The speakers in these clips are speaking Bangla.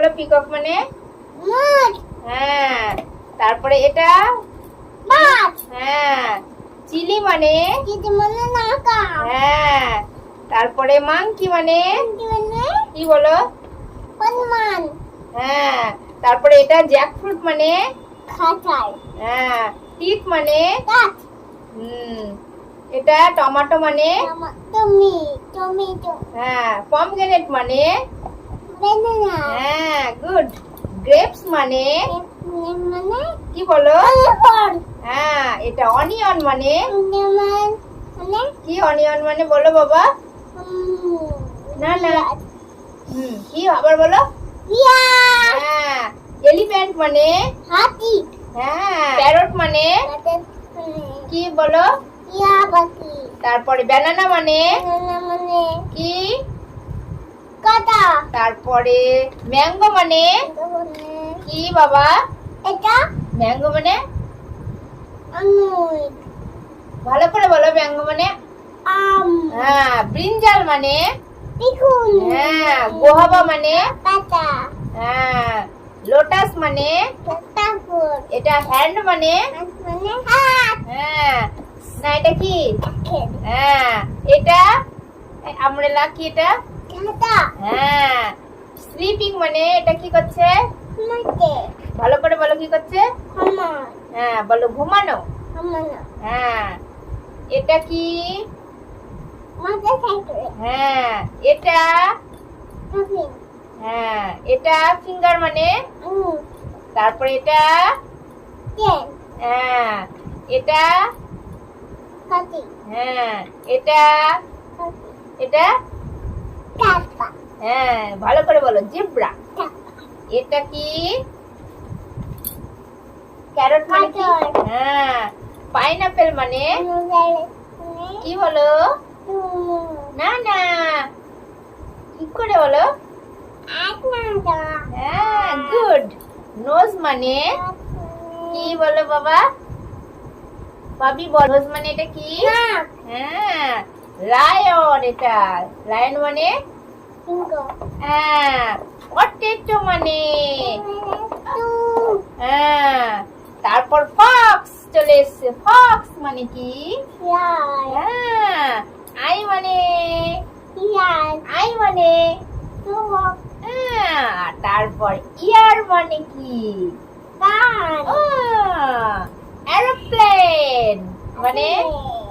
বলো পিকক মানে? হ্যাঁ। তারপরে এটা? হ্যাঁ। চিলি মানে? হ্যাঁ। তারপরে মাংকি মানে? কি বলো? হ্যাঁ। তারপরে এটা জ্যাকফ্রুট মানে? হ্যাঁ। টিট মানে? এটা টমেটো মানে? হ্যাঁ। পমগ্রেনেট মানে? হ্যাঁ, গুড। গ্রেপস মানে? কি বলো? হ্যাঁ। এটা অনিয়ন মানে? কি অনিয়ন মানে বলো বাবা? না না। কি আবার বলো? হ্যাঁ। এলিফ্যান্ট মানে? হাতি। হ্যাঁ। প্যারট মানে? কি বলো? তারপরে ব্যানানা মানে? কি? কাঁটা। তারপরে ম্যাঙ্গো মানে? কি বাবা? এটা ম্যাঙ্গো মানে? আঙ্গুর। ভালো করে বলো ম্যাঙ্গো মানে? আম। হ্যাঁ। ব্রিঞ্জাল মানে? বেগুন। হ্যাঁ। গোহাবা মানে? পাতা। হ্যাঁ। লোটাস মানে? ফুল। এটা হ্যান্ড মানে? হাত। হ্যাঁ। না এটা কি? হ্যাঁ। এটা আমব্রেলা কি এটা? ছাতা। হ্যাঁ। স্লিপিং মানে এটা কি করছে? ঘুমাচ্ছে। ভালো করে বলো কি করছে? ঘুমানো। হ্যাঁ বলো ঘুমানো। হ্যাঁ। এটা কি? মোটরসাইকেল। হ্যাঁ। এটা? হ্যাঁ। এটা ফিঙ্গার মানে? তারপরে এটা? হ্যাঁ। এটা? হ্যাঁ। এটা? এটা? হ্যাঁ ভালো করে বলো জেব্রা। এটা কি? ক্যারট মানে কি? হ্যাঁ। পাইনাপেল মানে? কি বলো? না না। কি করে বলো? হ্যাঁ গুড। নোজ মানে? কি বলো বাবা? বাবি বল নোজ মানে এটা কি? হ্যাঁ। লায়ন এটা। লায়ন মানে? হ্যাঁ। পটেটো মানে? হ্যাঁ। তারপর ফক্স চলে এসছে। ফক্স মানে কি? হ্যাঁ। আই মানে? আই মানে? হ্যাঁ। তারপর ইয়ার মানে কি? এরোপ্লেন মানে?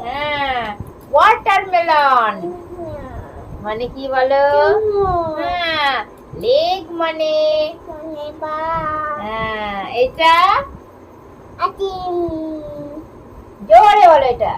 হ্যাঁ। ওয়াটারমেলন মানে কি বলো? হ্যাঁ। লেগ মানে? হ্যাঁ। এটা? জোরে বলো এটা।